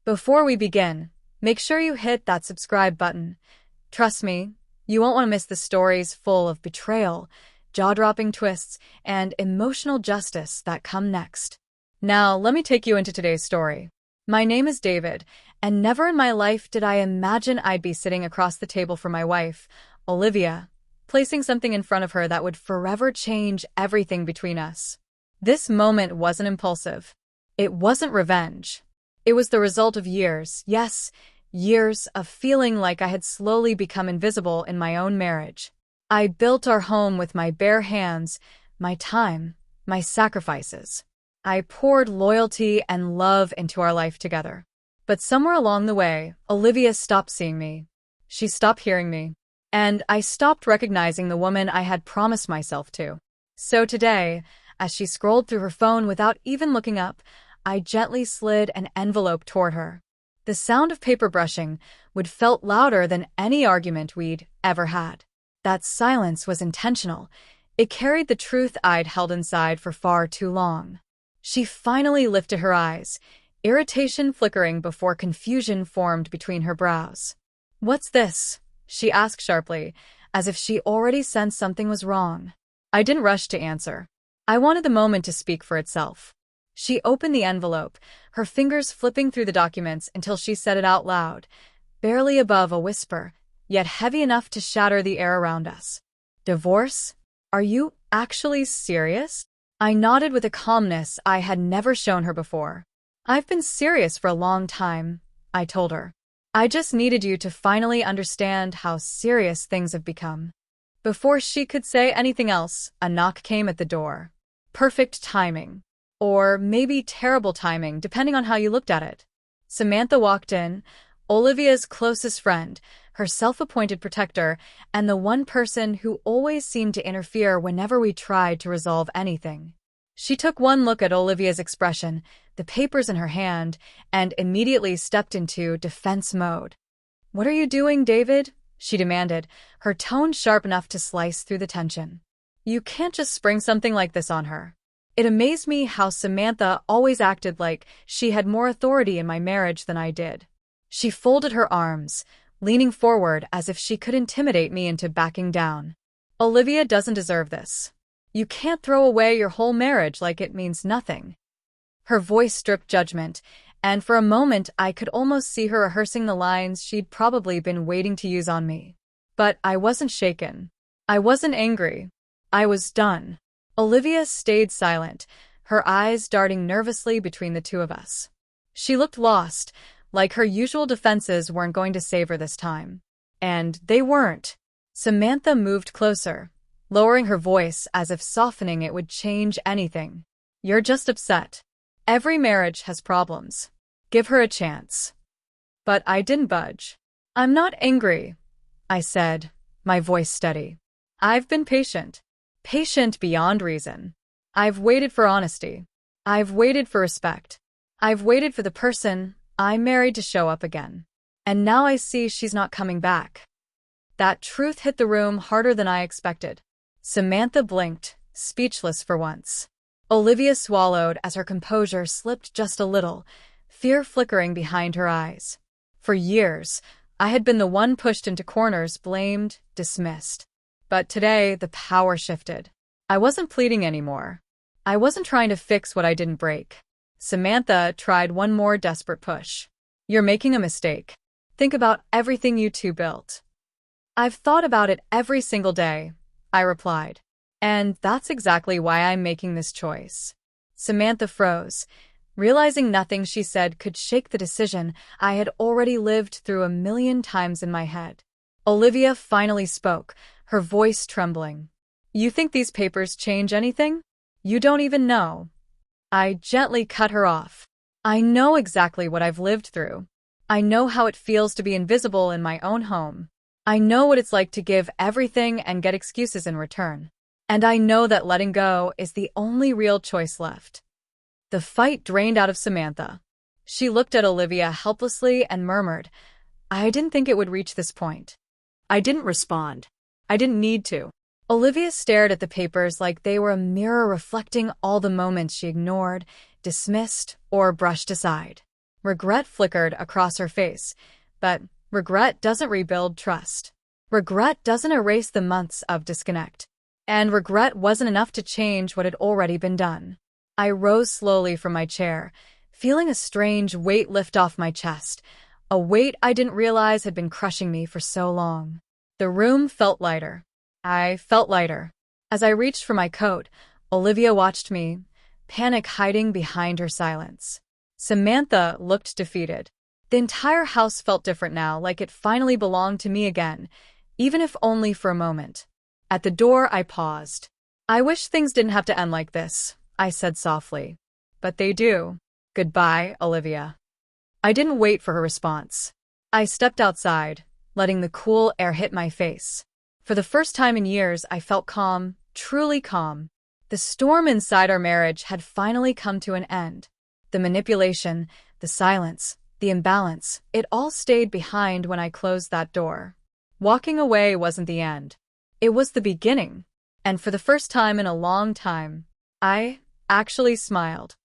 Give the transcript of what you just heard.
Before we begin, make sure you hit that subscribe button. Trust me, you won't want to miss the stories full of betrayal, jaw-dropping twists, and emotional justice that come next. Now, let me take you into today's story. My name is David, and never in my life did I imagine I'd be sitting across the table from my wife, Olivia, placing something in front of her that would forever change everything between us. This moment wasn't impulsive. It wasn't revenge. It was the result of years, yes, years of feeling like I had slowly become invisible in my own marriage. I built our home with my bare hands, my time, my sacrifices. I poured loyalty and love into our life together. But somewhere along the way, Olivia stopped seeing me. She stopped hearing me. And I stopped recognizing the woman I had promised myself to. So today, as she scrolled through her phone without even looking up, I gently slid an envelope toward her. The sound of paper brushing would felt louder than any argument we'd ever had. That silence was intentional. It carried the truth I'd held inside for far too long. She finally lifted her eyes, irritation flickering before confusion formed between her brows. "What's this?" she asked sharply, as if she already sensed something was wrong. I didn't rush to answer. I wanted the moment to speak for itself. She opened the envelope, her fingers flipping through the documents until she said it out loud, barely above a whisper, yet heavy enough to shatter the air around us. "Divorce? Are you actually serious?" I nodded with a calmness I had never shown her before. "I've been serious for a long time," I told her. "I just needed you to finally understand how serious things have become." Before she could say anything else, a knock came at the door. Perfect timing. Or maybe terrible timing, depending on how you looked at it. Samantha walked in, Olivia's closest friend, her self-appointed protector, and the one person who always seemed to interfere whenever we tried to resolve anything. She took one look at Olivia's expression, the papers in her hand, and immediately stepped into defense mode. "What are you doing, David?" she demanded, her tone sharp enough to slice through the tension. "You can't just spring something like this on her." It amazed me how Samantha always acted like she had more authority in my marriage than I did. She folded her arms, leaning forward as if she could intimidate me into backing down. "Olivia doesn't deserve this. You can't throw away your whole marriage like it means nothing." Her voice stripped judgment, and for a moment I could almost see her rehearsing the lines she'd probably been waiting to use on me. But I wasn't shaken. I wasn't angry. I was done. Olivia stayed silent, her eyes darting nervously between the two of us. She looked lost, like her usual defenses weren't going to save her this time. And they weren't. Samantha moved closer, lowering her voice as if softening it would change anything. "You're just upset. Every marriage has problems. Give her a chance." But I didn't budge. "I'm not angry," I said, my voice steady. "I've been patient. Patient beyond reason. I've waited for honesty. I've waited for respect. I've waited for the person I married to show up again. And now I see she's not coming back." That truth hit the room harder than I expected. Samantha blinked, speechless for once. Olivia swallowed as her composure slipped just a little, fear flickering behind her eyes. For years, I had been the one pushed into corners, blamed, dismissed. But today, the power shifted. I wasn't pleading anymore. I wasn't trying to fix what I didn't break. Samantha tried one more desperate push. "You're making a mistake. Think about everything you two built." "I've thought about it every single day," I replied. "And that's exactly why I'm making this choice." Samantha froze, realizing nothing she said could shake the decision I had already lived through a million times in my head. Olivia finally spoke, her voice trembling. "You think these papers change anything? You don't even know." I gently cut her off. "I know exactly what I've lived through. I know how it feels to be invisible in my own home. I know what it's like to give everything and get excuses in return. And I know that letting go is the only real choice left." The fight drained out of Samantha. She looked at Olivia helplessly and murmured, "I didn't think it would reach this point." I didn't respond. I didn't need to. Olivia stared at the papers like they were a mirror reflecting all the moments she ignored, dismissed, or brushed aside. Regret flickered across her face, but regret doesn't rebuild trust. Regret doesn't erase the months of disconnect. And regret wasn't enough to change what had already been done. I rose slowly from my chair, feeling a strange weight lift off my chest, a weight I didn't realize had been crushing me for so long. The room felt lighter. I felt lighter. As I reached for my coat, Olivia watched me, panic hiding behind her silence. Samantha looked defeated. The entire house felt different now, like it finally belonged to me again, even if only for a moment. At the door, I paused. "I wish things didn't have to end like this," I said softly. "But they do. Goodbye, Olivia." I didn't wait for her response. I stepped outside, letting the cool air hit my face. For the first time in years, I felt calm, truly calm. The storm inside our marriage had finally come to an end. The manipulation, the silence, the imbalance, it all stayed behind when I closed that door. Walking away wasn't the end. It was the beginning. And for the first time in a long time, I actually smiled.